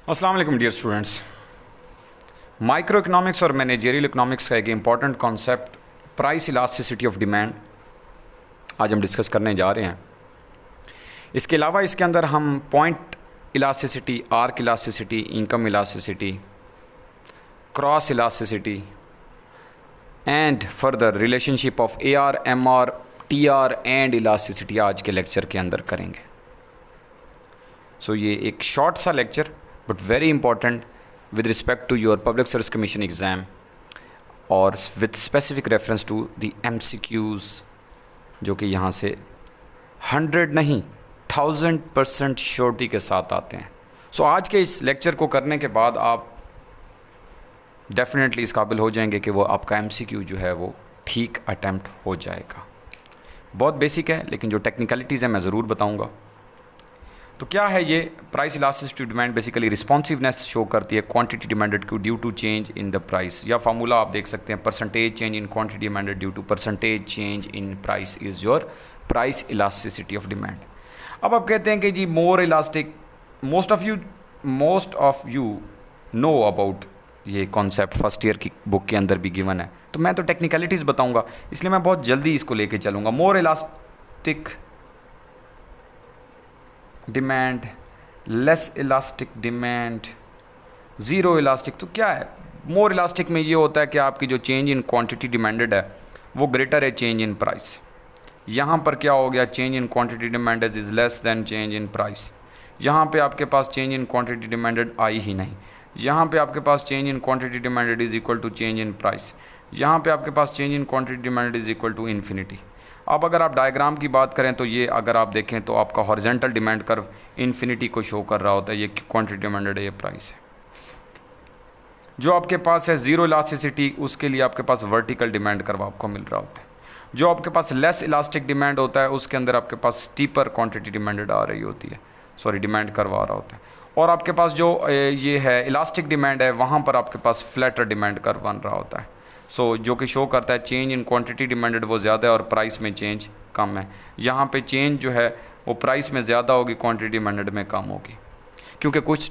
अस्सलाम वालेकुम dear students. Micro economics और मैनेजरियल इकोनॉमिक्स का एक important concept price elasticity of demand आज हम डिस्कस करने जा रहे हैं। इसके अलावा इसके अंदर हम point elasticity, arc elasticity, income elasticity, cross elasticity and further relationship of AR, MR, TR and elasticity आज के लेक्चर के अंदर करेंगे। सो ये एक शॉर्ट सा lecture but very important with respect to your public service commission exam और with specific reference to the MCQs जो कि यहाँ से 100 नहीं 1000% श्योरिटी के साथ आते हैं। सो आज के इस लेक्चर को करने के बाद आप डेफिनेटली इस काबिल हो जाएंगे कि वो आपका MCQ जो है वो ठीक अटैम्प्ट हो जाएगा। बहुत बेसिक है लेकिन जो टेक्निकलिटीज़ हैं मैं ज़रूर बताऊँगा। तो क्या है ये price elasticity demand? Basically responsiveness show करती है क्वांटिटी डिमांडेड को due to change in the price, या फार्मूला आप देख सकते हैं percentage change in quantity demanded due to percentage change in price is your price elasticity of demand. अब आप कहते हैं कि जी more elastic, most of you know about ये कॉन्सेप्ट फर्स्ट ईयर की बुक के अंदर भी गिवन है, तो मैं तो टेक्निकलिटीज़ बताऊंगा इसलिए मैं बहुत जल्दी इसको लेके चलूँगा। मोर elastic demand, less elastic demand, zero elastic. तो क्या है मोर इलास्टिक में? ये होता है कि आपकी जो चेंज इन क्वांटिटी डिमांडेड है वो ग्रेटर है चेंज इन प्राइस। यहाँ पर क्या हो गया? Change in quantity demanded is less than change in price. यहाँ पे आपके पास चेंज इन क्वांटिटी डिमांडेड आई ही नहीं। यहाँ पे आपके पास change in quantity demanded is equal to change in price. यहाँ पे आपके पास change in quantity demanded is equal to infinity. अब अगर आप डायग्राम की बात करें तो ये अगर आप देखें तो आपका हॉरिजॉन्टल डिमांड कर्व इन्फिनिटी को शो कर रहा होता है। ये क्वांटिटी डिमांडेड है, ये प्राइस है। जो आपके पास है ज़ीरो इलास्टिसिटी, उसके लिए आपके पास वर्टिकल डिमांड कर्व आपको मिल रहा होता है। जो आपके पास लेस इलास्टिक डिमांड होता है उसके अंदर आपके पास स्टीपर क्वांटिटी डिमांडेड आ रही होती है, डिमांड कर्व आ रहा होता है। और आपके पास जो ये है इलास्टिक डिमांड है वहाँ पर आपके पास फ्लैटर डिमांड कर्व बन रहा होता है। जो कि शो करता है चेंज इन क्वांटिटी डिमांडेड वो ज़्यादा है और प्राइस में चेंज कम है। यहाँ पे चेंज जो है वो प्राइस में ज़्यादा होगी, क्वांटिटी डिमांडेड में कम होगी। क्योंकि कुछ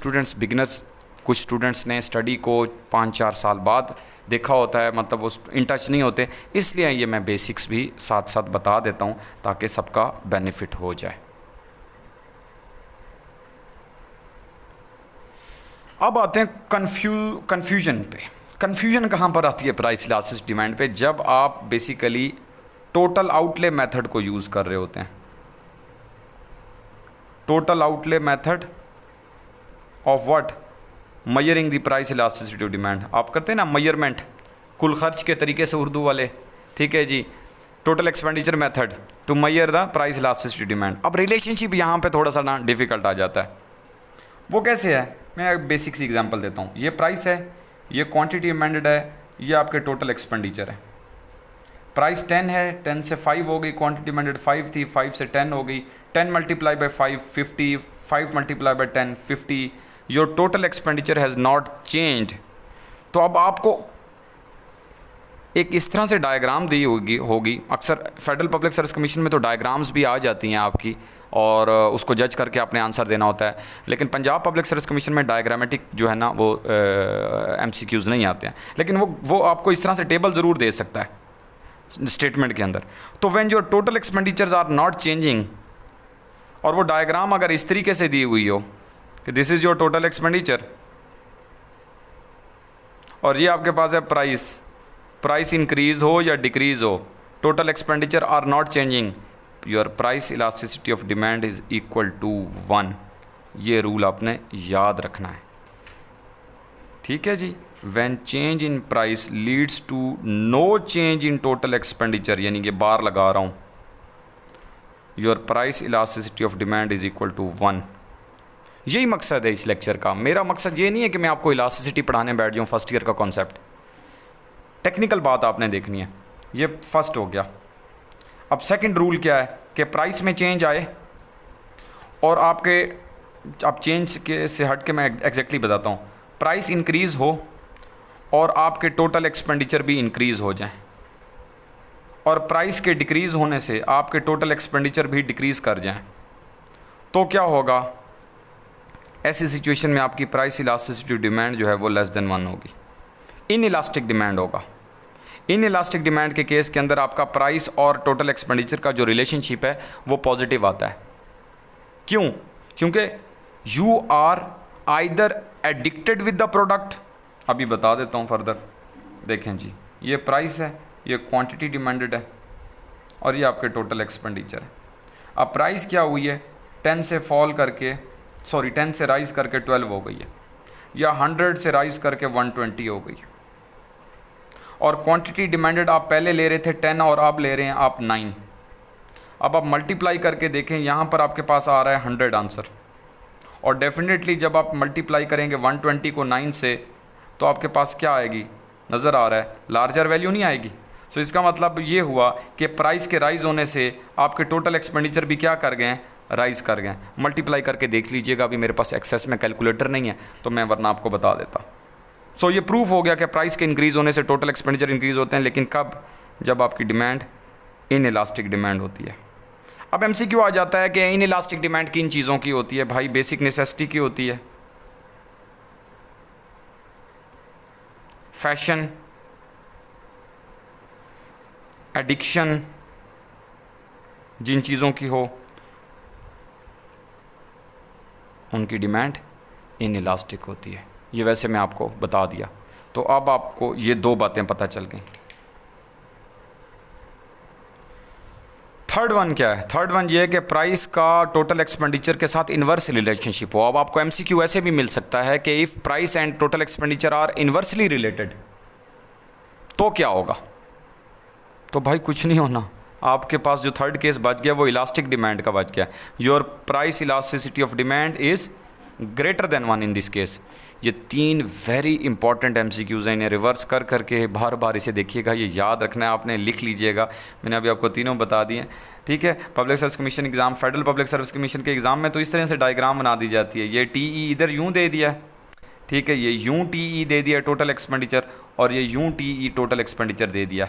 स्टूडेंट्स ने स्टडी को 5-4 साल बाद देखा होता है, मतलब वो इन टच नहीं होते, इसलिए ये मैं बेसिक्स भी साथ साथ बता देता हूँ ताकि सबका बेनिफिट हो जाए। अब आते हैं कन्फ्यूजन पे। कन्फ्यूजन कहाँ पर आती है प्राइस इलास्टिसिटी डिमांड पे? जब आप बेसिकली टोटल आउटले मेथड को यूज़ कर रहे होते हैं। Total outlay method of what? मयरिंग the price elasticity of demand. आप करते हैं ना मयरमेंट कुल खर्च के तरीके से उर्दू वाले, ठीक है जी। Total expenditure method to measure the price elasticity demand. अब रिलेशनशिप यहाँ पे थोड़ा सा ना डिफ़िकल्ट आ जाता है। वो कैसे है? मैं एक बेसिक सी एग्जांपल देता हूँ। ये प्राइस है, ये क्वांटिटी डिमांडेड है, ये आपके टोटल एक्सपेंडिचर है। प्राइस 10 है, 10 से 5 हो गई, क्वांटिटी डिमांडेड 5 थी, 5 से 10 हो गई, 10 multiply by 5 50, 5 multiply by 10 50। Your total expenditure has not changed. तो अब आपको एक इस तरह से डायग्राम दी होगी। अक्सर फेडरल पब्लिक सर्विस कमीशन में तो डायग्राम्स भी आ जाती हैं आपकी और उसको जज करके आपने आंसर देना होता है, लेकिन पंजाब पब्लिक सर्विस कमीशन में डायग्रामेटिक जो है ना वो MCQs नहीं आते हैं, लेकिन वो आपको इस तरह से टेबल ज़रूर दे सकता है स्टेटमेंट के अंदर। तो when your total expenditures are not changing, और वो डायग्राम अगर इस तरीके से दी हुई हो कि this is your total expenditure और ये आपके पास है प्राइस इंक्रीज हो या डिक्रीज हो, total expenditure are not changing, your price elasticity of demand is equal to 1। ये रूल आपने याद रखना है, ठीक है जी। When change in price leads to no change in total expenditure, यानी कि बार लगा रहा हूँ, your price elasticity of demand is equal to 1। यही मकसद है इस लेक्चर का। मेरा मकसद ये नहीं है कि मैं आपको इलास्टिसिटी पढ़ाने बैठ जाऊँ फर्स्ट ईयर का कॉन्सेप्ट। टेक्निकल बात आपने देखनी है। ये फर्स्ट हो गया। अब सेकंड रूल क्या है कि प्राइस में चेंज आए और आपके, अब चेंज के से हट के मैं एग्जैक्टली बताता हूँ, प्राइस इंक्रीज़ हो और आपके टोटल एक्सपेंडिचर भी इंक्रीज़ हो जाए, और प्राइस के डिक्रीज़ होने से आपके टोटल एक्सपेंडिचर भी डिक्रीज़ कर जाएं, तो क्या होगा? ऐसी सिचुएशन में आपकी प्राइस इलास्टिसिटी डिमांड जो है वो लेस देन 1 होगी। इन इलास्टिक डिमांड होगा। इन इलास्टिक डिमांड के केस के अंदर आपका प्राइस और टोटल एक्सपेंडिचर का जो रिलेशनशिप है वो पॉजिटिव आता है। क्यों? क्योंकि you are either addicted with the product. अभी बता देता हूँ फर्दर। देखें जी, ये प्राइस है, ये क्वांटिटी डिमांडेड है और ये आपके टोटल एक्सपेंडिचर है। अब प्राइस क्या हुई है, 10 से फॉल करके 10 से राइज़ करके 12 हो गई है, या 100 से राइज़ करके 120 हो गई है। और क्वांटिटी डिमांडेड आप पहले ले रहे थे 10 और अब ले रहे हैं आप 9। अब आप मल्टीप्लाई करके देखें, यहाँ पर आपके पास आ रहा है 100 आंसर। और डेफिनेटली जब आप मल्टीप्लाई करेंगे 120 को 9 से तो आपके पास क्या आएगी, नज़र आ रहा है लार्जर वैल्यू नहीं आएगी। सो इसका मतलब ये हुआ कि प्राइस के राइज़ होने से आपके टोटल एक्सपेंडिचर भी क्या कर गए, राइज़ कर गए। मल्टीप्लाई करके देख लीजिएगा। अभी मेरे पास एक्सेस में कैलकुलेटर नहीं है तो मैं वरना आपको बता देता। सो ये प्रूफ हो गया कि प्राइस के इंक्रीज़ होने से टोटल एक्सपेंडिचर इंक्रीज़ होते हैं, लेकिन कब, जब आपकी डिमांड इन इलास्टिक डिमांड होती है। अब एमसीक्यू आ जाता है कि इन इलास्टिक डिमांड किन चीज़ों की होती है। भाई बेसिक नेसेसिटी की होती है, फैशन, एडिक्शन, जिन चीज़ों की हो उनकी डिमांड इन इलास्टिक होती है। ये वैसे मैं आपको बता दिया, तो अब आपको ये 2 बातें पता चल गई। थर्ड वन क्या है? थर्ड वन ये है कि प्राइस का टोटल एक्सपेंडिचर के साथ इन्वर्स रिलेशनशिप हो। अब आपको एमसीक्यू ऐसे भी मिल सकता है कि if price and total expenditure are inversely related तो क्या होगा? तो भाई कुछ नहीं होना। आपके पास जो थर्ड केस बच गया वो इलास्टिक डिमांड का बच गया। Your price elasticity of demand is greater than 1 in this case. ये 3 वेरी इंपॉर्टेंट एमसीक्यूज़ हैं, इन्हें रिवर्स कर करके बार बार इसे देखिएगा, ये याद रखना है आपने, लिख लीजिएगा। मैंने अभी आपको तीनों बता दिए, ठीक है। Public service commission exam, federal public service commission के एग्ज़ाम में तो इस तरह से डायग्राम बना दी जाती है। ये टीई इधर यूँ दे दिया है, ठीक है, ये यूँ टीई दे दिया टोटल एक्सपेंडिचर, और ये यूँ टीई टोटल एक्सपेंडिचर दे दिया,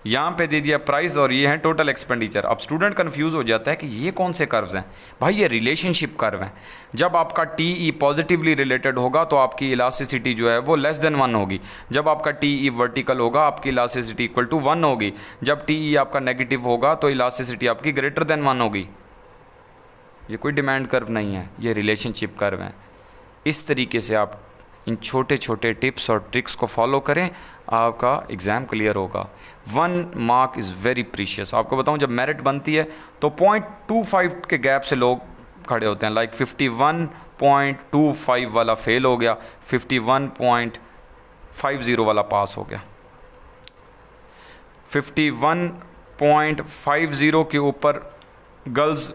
यहाँ पे दे दिया प्राइस, और ये है टोटल एक्सपेंडिचर। अब स्टूडेंट कंफ्यूज हो जाता है कि ये कौन से कर्व्स हैं। भाई ये रिलेशनशिप कर्व हैं। जब आपका टीई पॉजिटिवली रिलेटेड होगा तो आपकी इलास्टिसिटी जो है वो लेस देन 1 होगी। जब आपका टीई वर्टिकल होगा आपकी इलास्टिसिटी इक्वल टू 1 होगी। जब टीई आपका नेगेटिव होगा तो इलास्टिसिटी आपकी ग्रेटर देन 1 होगी। ये कोई डिमांड कर्व नहीं है, ये रिलेशनशिप कर्व है। इस तरीके से आप इन छोटे छोटे टिप्स और ट्रिक्स को फॉलो करें, आपका एग्ज़ाम क्लियर होगा। 1 मार्क इज़ वेरी प्रीशियस। आपको बताऊं, जब मेरिट बनती है तो 0.25 के गैप से लोग खड़े होते हैं। लाइक 51.25 वाला फेल हो गया, 51.50 वाला पास हो गया। 51.50 के ऊपर गर्ल्स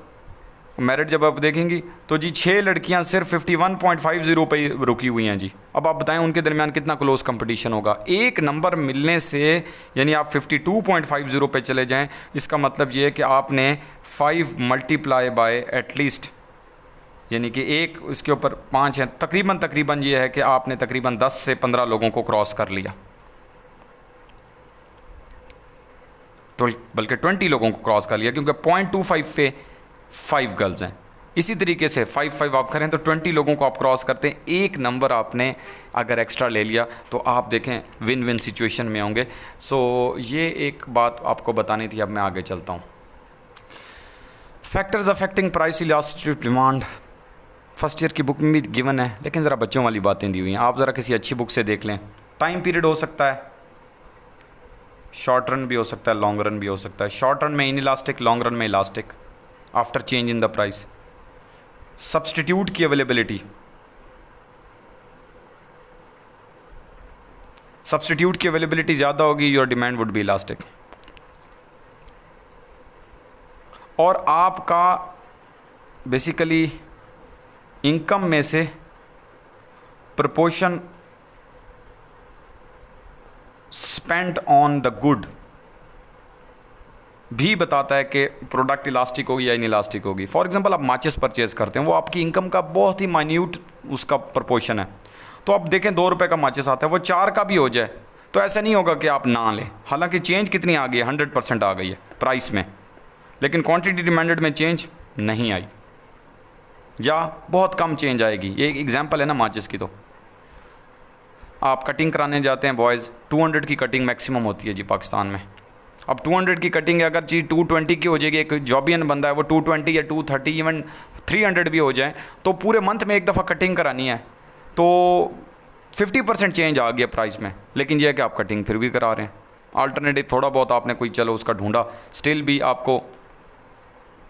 मेरिट जब आप देखेंगी तो जी 6 लड़कियां सिर्फ 51.50 पे रुकी हुई हैं जी। अब आप बताएं उनके दरमियान कितना क्लोज कंपटीशन होगा। एक नंबर मिलने से यानी आप 52.50 पे चले जाएं, इसका मतलब ये है कि आपने 5 मल्टीप्लाई बाय एटलीस्ट, यानी कि एक इसके ऊपर 5 है, तकरीबन ये है कि आपने तकरीबन 10 से 15 लोगों को क्रॉस कर लिया, तो बल्कि 20 लोगों को क्रॉस कर लिया, क्योंकि 0.25 पे 5 गर्ल्स हैं। इसी तरीके से 5 आप करें तो 20 लोगों को आप क्रॉस करते हैं। एक नंबर आपने अगर एक्स्ट्रा ले लिया तो आप देखें विन विन सिचुएशन में होंगे। सो ये एक बात आपको बतानी थी। अब मैं आगे चलता हूँ। Factors affecting price elasticity demand first year की बुक में भी गिवन है, लेकिन ज़रा बच्चों वाली बातें दी हुई हैं। आप ज़रा किसी अच्छी बुक से देख लें। टाइम पीरियड हो सकता है, शॉर्ट रन भी हो सकता है, लॉन्ग रन भी हो सकता है। शॉर्ट रन में इन इलास्टिक, लॉन्ग रन में elastic after change in the price. Substitute की अवेलेबिलिटी, सब्सटीट्यूट की अवेलेबिलिटी ज़्यादा होगी, your demand would be elastic. और आपका बेसिकली इनकम में से proportion spent on the good भी बताता है कि प्रोडक्ट इलास्टिक होगी या इन इलास्टिक होगी। फॉर एग्जांपल आप माचिस परचेज करते हैं, वो आपकी इनकम का बहुत ही माइन्यूट उसका प्रपोर्शन है। तो आप देखें 2 रुपये का माचिस आता है, वो 4 का भी हो जाए तो ऐसा नहीं होगा कि आप ना लें। हालांकि चेंज कितनी आ गई है, 100% आ गई है प्राइस में, लेकिन क्वांटिटी डिमांडेड में चेंज नहीं आई। या बहुत कम चेंज आएगी। ये एक एग्जांपल है ना माचिस की। तो आप कटिंग कराने जाते हैं बॉयज़, 200 की कटिंग मैक्सिमम होती है जी पाकिस्तान में। अब 200 की कटिंग अगर चीज़ 220 की हो जाएगी, एक जॉबियन बंदा है वो 220 या 230 इवन 300 भी हो जाए, तो पूरे मंथ में एक दफ़ा कटिंग करानी है तो 50% चेंज आ गया प्राइस में। लेकिन यह है कि आप कटिंग फिर भी करा रहे हैं। अल्टरनेटिव थोड़ा बहुत आपने कोई चलो उसका ढूंढा, स्टिल भी आपको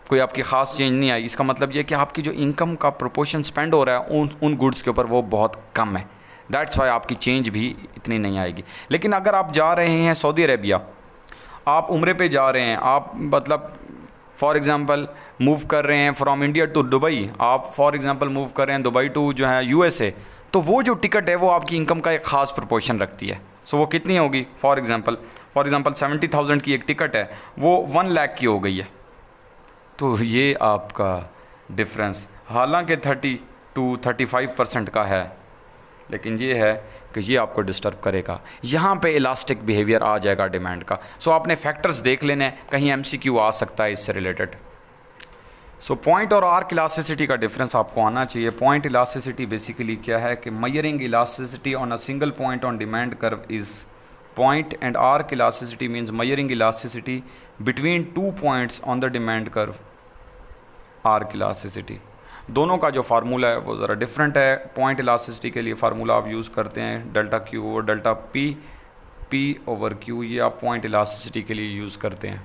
कोई आपकी ख़ास चेंज नहीं आई। इसका मतलब ये कि आपकी जो इनकम का प्रोपोर्शन स्पेंड हो रहा है उन गुड्स के ऊपर वो बहुत कम है। दैट्स वाई आपकी चेंज भी इतनी नहीं आएगी। लेकिन अगर आप जा रहे हैं सऊदी अरेबिया, आप उम्रे पे जा रहे हैं, आप मतलब फॉर एग्ज़ाम्पल मूव कर रहे हैं फ्रॉम इंडिया टू दुबई, आप फॉर एग्ज़ाम्पल मूव कर रहे हैं दुबई टू जो है USA, तो वो जो टिकट है वो आपकी इनकम का एक ख़ास प्रोपोर्शन रखती है। सो वो कितनी होगी? फॉर एग्ज़ाम्पल 70,000 की एक टिकट है, वो 1 लाख की हो गई है। तो ये आपका डिफरेंस हालांकि 30 to 35% का है, लेकिन ये है कि ये आपको डिस्टर्ब करेगा। यहाँ पे इलास्टिक बिहेवियर आ जाएगा डिमांड का। सो आपने फैक्टर्स देख लेने, कहीं MCQ आ सकता है इससे रिलेटेड। सो पॉइंट और आर्क इलास्टिसिटी का डिफरेंस आपको आना चाहिए। पॉइंट इलास्टिसिटी बेसिकली क्या है कि मयरिंग elasticity on a single point on demand curve is point, and arc elasticity means मयरिंग elasticity between 2 points on the demand curve. Arc elasticity दोनों का जो फार्मूला है वो ज़रा डिफरेंट है। पॉइंट इलास्टिसिटी के लिए फार्मूला आप यूज़ करते हैं डेल्टा Q और डेल्टा P/Q, ये आप पॉइंट इलास्टिसिटी के लिए यूज़ करते हैं।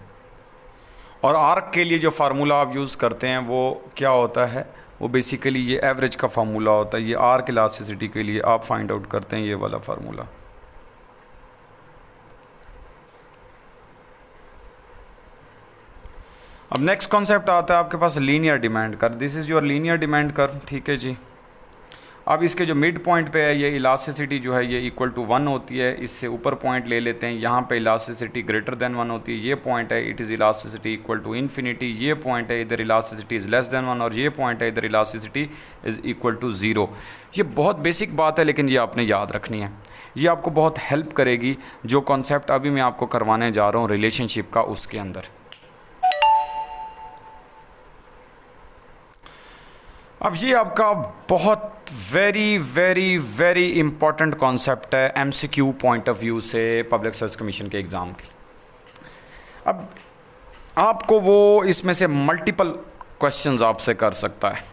और आर्क के लिए जो फार्मूला आप यूज़ करते हैं वो क्या होता है? वो बेसिकली ये एवरेज का फार्मूला होता है। ये आर्क इलास्टिसिटी के लिए आप फाइंड आउट करते हैं ये वाला फार्मूला। अब नेक्स्ट कॉन्सेप्ट आता है आपके पास linear demand curve. This is your linear demand curve, ठीक है जी। अब इसके जो मिड पॉइंट पे है ये इलास्टिसिटी जो है ये इक्वल टू 1 होती है। इससे ऊपर पॉइंट ले लेते हैं, यहाँ पे इलास्टिसिटी ग्रेटर देन 1 होती है। ये पॉइंट है it is elasticity equal to infinity. ये पॉइंट है इधर इलास्टिसिटी इज़ लेस देन 1, और ये पॉइंट है इधर इलास्टिसिटी इज़ इक्वल टू 0। ये बहुत बेसिक बात है, लेकिन ये आपने याद रखनी है। ये आपको बहुत हेल्प करेगी जो कॉन्सेप्ट अभी मैं आपको करवाने जा रहा हूँ रिलेशनशिप का, उसके अंदर। अब ये आपका बहुत very very very important concept है MCQ पॉइंट ऑफ व्यू से पब्लिक सर्विस कमीशन के एग्ज़ाम के। अब आपको वो इसमें से मल्टीपल क्वेश्चंस आपसे कर सकता है।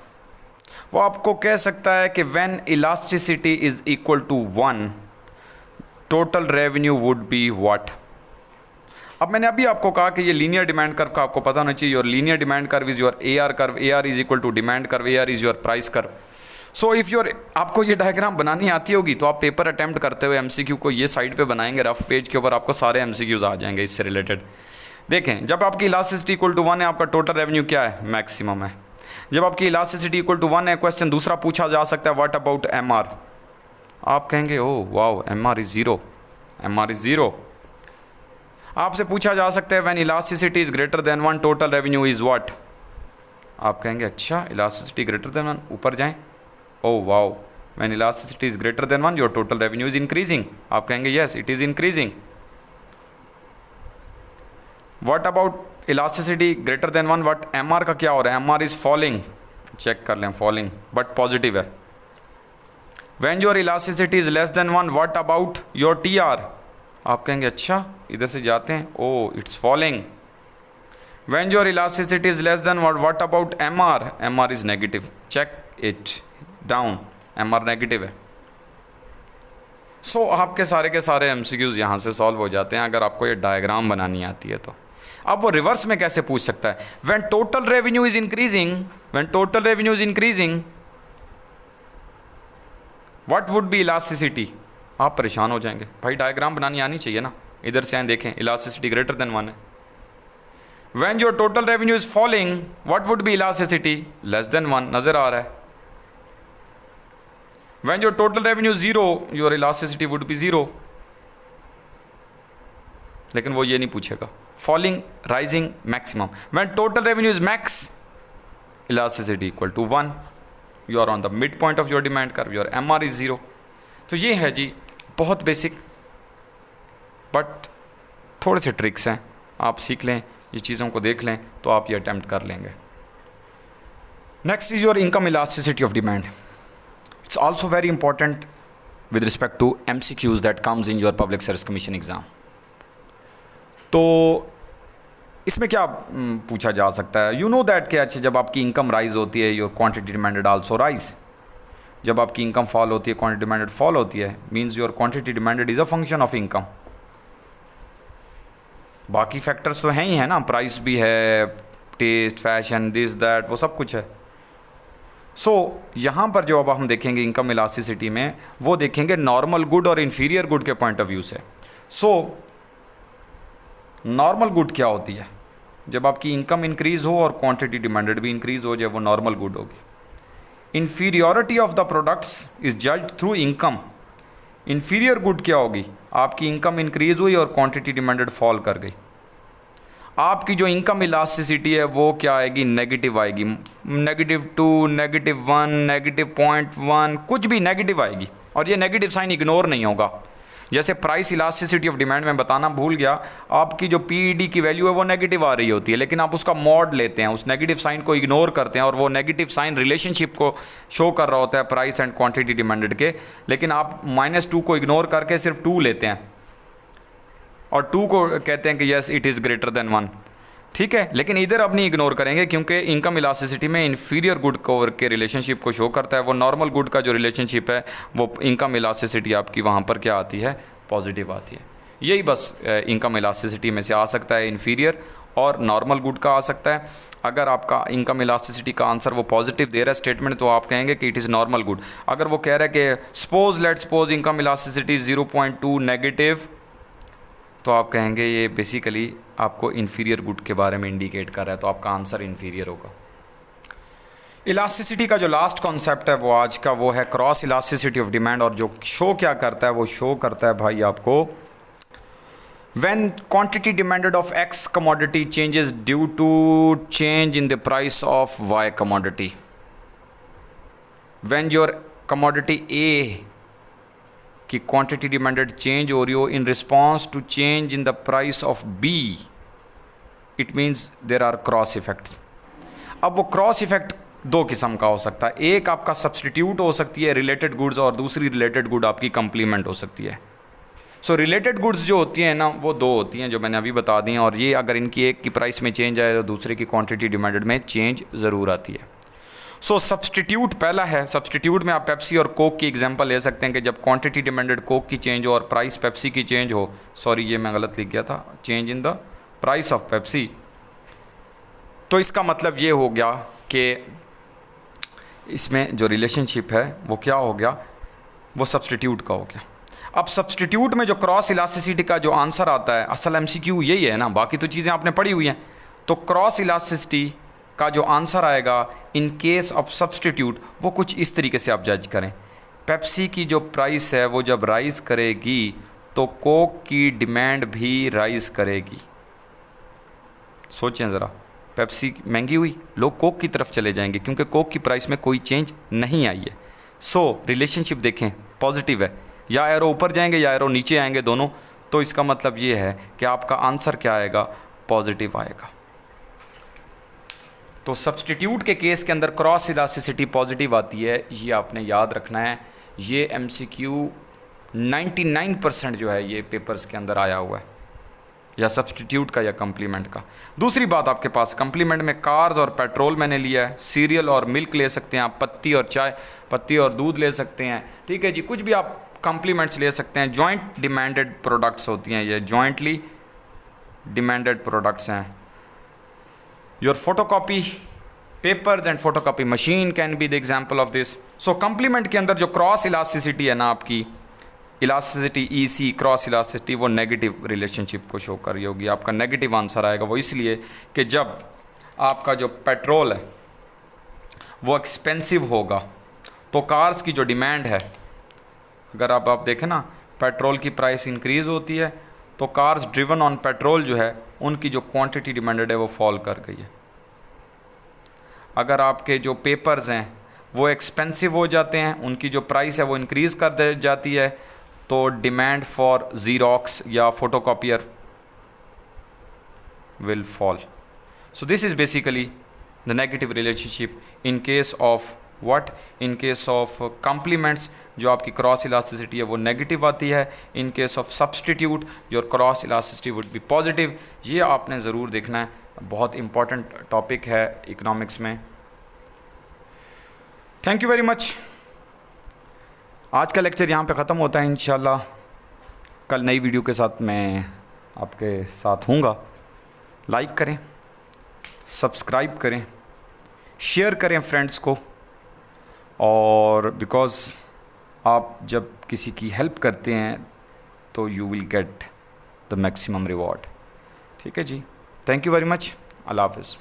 वो आपको कह सकता है कि when elasticity is equal to 1 total revenue would be what. अब मैंने अभी आपको कहा कि ये लीनियर डिमांड कर्व का आपको पता होना चाहिए। Your linear demand curve is your AR curve, AR is equal to demand curve, AR is your price curve. So if your आपको ये डायग्राम बनानी आती होगी तो आप पेपर अटैम्प्ट करते हुए MCQ को ये साइड पे बनाएंगे, रफ पेज के ऊपर आपको सारे MCQs आ जाएंगे इससे रिलेटेड। देखें, जब आपकी इलास्टिसिटी इक्वल टू 1 है, आपका टोटल रेवेन्यू क्या है? मैक्सिमम है। जब आपकी इलास्टिसिटी इक्वल टू 1 है, क्वेश्चन दूसरा पूछा जा सकता है व्हाट अबाउट MR। आप कहेंगे oh wow MR is zero, MR is zero. आपसे पूछा जा सकता है when elasticity is greater than 1 total revenue is what. आप कहेंगे अच्छा इलास्टिसिटी ग्रेटर देन 1, ऊपर जाएं, oh wow when elasticity is greater than 1 your total revenue is increasing. आप कहेंगे yes it is increasing. What about elasticity greater than 1, what MR का क्या हो रहा है? MR इज़ फॉलिंग, चेक कर लें, फॉलिंग बट पॉजिटिव है। When your elasticity is less than 1 what about your TR। आप कहेंगे अच्छा इधर से जाते हैं, oh it's falling. When your elasticity is less than what about MR, MR is negative, check it down, MR negative है। So आपके सारे के सारे MCQs यहाँ से सॉल्व हो जाते हैं अगर आपको ये डायग्राम बनानी आती है तो। अब वो रिवर्स में कैसे पूछ सकता है? When total revenue is increasing, when total revenue is increasing what would be elasticity. आप परेशान हो जाएंगे, भाई डायग्राम बनानी आनी चाहिए ना। इधर से आए देखें, इलास्टिसिटी ग्रेटर देन 1 है। When your total revenue is falling what would be elasticity? Less than 1 नजर आ रहा है। When your total revenue is 0 your elasticity would be 0। लेकिन वो ये नहीं पूछेगा falling, rising, maximum. When total revenue is max elasticity equal to 1, you are on the mid point of your demand curve, your MR is 0। तो ये है जी बहुत basic, but थोड़े से ट्रिक्स हैं, आप सीख लें, ये चीज़ों को देख लें तो आप ये अटैम्प्ट कर लेंगे। Next is your income elasticity of demand. It's also very important with respect to MCQs that comes in your public service commission exam. तो इसमें क्या पूछा जा सकता है? यू नो दैट कि अच्छा जब आपकी इनकम राइज होती है your quantity demanded also rise, जब आपकी इनकम फॉल होती है क्वांटिटी डिमांडेड फॉल होती है, means your quantity demanded is a function of income. बाकी फैक्टर्स तो हैं ही है ना, प्राइस भी है, टेस्ट, फैशन, दिस दैट, वो सब कुछ है. सो यहाँ पर जो अब हम देखेंगे इनकम इलास्टिसिटी में, वो देखेंगे नॉर्मल गुड और इन्फीरियर गुड के पॉइंट ऑफ व्यू से. सो नॉर्मल गुड क्या होती है? जब आपकी इनकम इंक्रीज हो और क्वांटिटी डिमांडेड भी इंक्रीज हो जाए, वो नॉर्मल गुड होगी. Inferiority of the products is judged through income. Inferior good क्या होगी? आपकी इनकम इंक्रीज हुई और क्वांटिटी डिमांडेड फॉल कर गई, आपकी जो इनकम इलास्टिसिटी है वो क्या आएगी? नेगेटिव आएगी. -2, -1, -0.1, कुछ भी नेगेटिव आएगी. और ये नेगेटिव साइन इग्नोर नहीं होगा. जैसे प्राइस इलास्टिसिटी ऑफ डिमांड में बताना भूल गया, आपकी जो पीईडी की वैल्यू है वो नेगेटिव आ रही होती है, लेकिन आप उसका मॉड लेते हैं, उस नेगेटिव साइन को इग्नोर करते हैं, और वो नेगेटिव साइन रिलेशनशिप को शो कर रहा होता है प्राइस एंड क्वांटिटी डिमांडेड के, लेकिन आप -2 को इग्नोर करके सिर्फ 2 लेते हैं और 2 को कहते हैं कि yes it is greater than 1. ठीक है, लेकिन इधर अब नहीं इग्नोर करेंगे क्योंकि इनकम इलास्टिसिटी में इन्फीरियर गुड के रिलेशनशिप को शो करता है. वो नॉर्मल गुड का जो रिलेशनशिप है वो इनकम इलास्टिसिटी आपकी वहाँ पर क्या आती है? पॉजिटिव आती है. यही बस इनकम इलास्टिसिटी में से आ सकता है, इन्फीरियर और नॉर्मल गुड का आ सकता है. अगर आपका इनकम इलास्टिसिटी का आंसर वो पॉजिटिव दे रहा है स्टेटमेंट, तो आप कहेंगे कि इट इज़ नॉर्मल गुड. अगर वो कह रहा है कि let's suppose income elasticity 0.2 negative, तो आप कहेंगे ये बेसिकली आपको इन्फीरियर गुड के बारे में इंडिकेट कर रहा है, तो आपका आंसर इन्फीरियर होगा. इलास्टिसिटी का जो लास्ट कॉन्सेप्ट है वो आज का वो है क्रॉस इलास्टिसिटी ऑफ डिमांड. और जो शो क्या करता है? वो शो करता है भाई आपको when quantity demanded of X commodity changes due to change in the price of Y commodity. When your commodity A की क्वांटिटी डिमांडेड चेंज हो रही हो in response to change in the price of B, it means there are cross effect. अब वो cross effect 2 किस्म का हो सकता है. एक आपका सब्सटीट्यूट हो सकती है रिलेटेड गुड्स, और दूसरी रिलेटेड गुड आपकी कंप्लीमेंट हो सकती है. सो रिलेटेड गुड्स जो होती हैं ना वो 2 होती हैं जो मैंने अभी बता दी हैं, और ये अगर इनकी एक की प्राइस में चेंज आए तो दूसरे की क्वांटिटी डिमांडेड में चेंज ज़रूर आती है. सो सब्सटीट्यूट पहला है. सब्सटीट्यूट में आप पेप्सी और कोक की एग्जांपल ले सकते हैं कि जब क्वांटिटी डिमांडेड कोक की चेंज हो और प्राइस पेप्सी की चेंज हो, सॉरी ये मैं गलत लिख गया था, change in the price of Pepsi, तो इसका मतलब ये हो गया कि इसमें जो रिलेशनशिप है वो क्या हो गया? वो सब्सटीट्यूट का हो गया. अब सब्सटीट्यूट में जो क्रॉस इलास्टिसिटी का जो आंसर आता है, असल MCQ यही है ना, बाकी तो चीज़ें आपने पढ़ी हुई हैं. तो क्रॉस इलास्टिसिटी का जो आंसर आएगा इन केस ऑफ सब्सटीट्यूट, वो कुछ इस तरीके से आप जज करें. पेप्सी की जो प्राइस है वो जब राइज़ करेगी तो कोक की डिमांड भी राइज़ करेगी. सोचें ज़रा, पेप्सी महंगी हुई, लोग कोक की तरफ चले जाएंगे क्योंकि कोक की प्राइस में कोई चेंज नहीं आई है. सो रिलेशनशिप देखें पॉजिटिव है, या एरो ऊपर जाएंगे या एरो नीचे आएंगे दोनों, तो इसका मतलब ये है कि आपका आंसर क्या आएगा? पॉजिटिव आएगा. तो सब्सटीट्यूट के केस के अंदर क्रॉस इलास्टिसिटी पॉजिटिव आती है, ये आपने याद रखना है. ये MCQ 99% जो है ये पेपर्स के अंदर आया हुआ है, या सब्सटीट्यूट का या कंप्लीमेंट का. दूसरी बात आपके पास कंप्लीमेंट में कार्स और पेट्रोल मैंने लिया है, सीरियल और मिल्क ले सकते हैं आप, पत्ती और चाय, पत्ती और दूध ले सकते हैं. ठीक है जी, कुछ भी आप कंप्लीमेंट्स ले सकते हैं. जॉइंट डिमांडेड प्रोडक्ट्स होती हैं ये, जॉइंटली डिमांडेड प्रोडक्ट्स हैं. Your photocopy papers and photocopy machine can be the example of this. So complement के अंदर जो क्रॉस इलास्टिसिटी है ना आपकी, इलास्टिसिटी EC क्रॉस इलास्टिसिटी, वो नेगेटिव रिलेशनशिप को शो कर रही होगी. आपका नेगेटिव आंसर आएगा. वो इसलिए कि जब आपका जो पेट्रोल है वो एक्सपेंसिव होगा तो कार्स की जो डिमांड है, अगर आप देखें ना, पेट्रोल की प्राइस इंक्रीज़ होती है तो कार्स ड्रिवन ऑन पेट्रोल जो है उनकी जो क्वांटिटी डिमांडेड है वो फॉल कर गई है. अगर आपके जो पेपर्स हैं वो एक्सपेंसिव हो जाते हैं, उनकी जो प्राइस है वो इंक्रीज़ कर दे जाती है, तो डिमांड फॉर ज़ीरोक्स या photocopier will fall. So this is basically the negative relationship in case of what, in case of complements जो आपकी क्रॉस इलास्टिसिटी है वो नेगेटिव आती है, इन केस ऑफ सब्सटीट्यूट जो cross elasticity would be positive. ये आपने ज़रूर देखना है, बहुत इंपॉर्टेंट टॉपिक है इकोनॉमिक्स में। Thank you very much. आज का लेक्चर यहाँ पे ख़त्म होता है। इंशाल्लाह कल नई वीडियो के साथ मैं आपके साथ हूँगा। लाइक करें, सब्सक्राइब करें, शेयर करें फ्रेंड्स को, और बिकॉज़ आप जब किसी की हेल्प करते हैं तो you will get the maximum reward. ठीक है जी, थैंक यू वेरी मच। अल्लाह हाफ़िज़।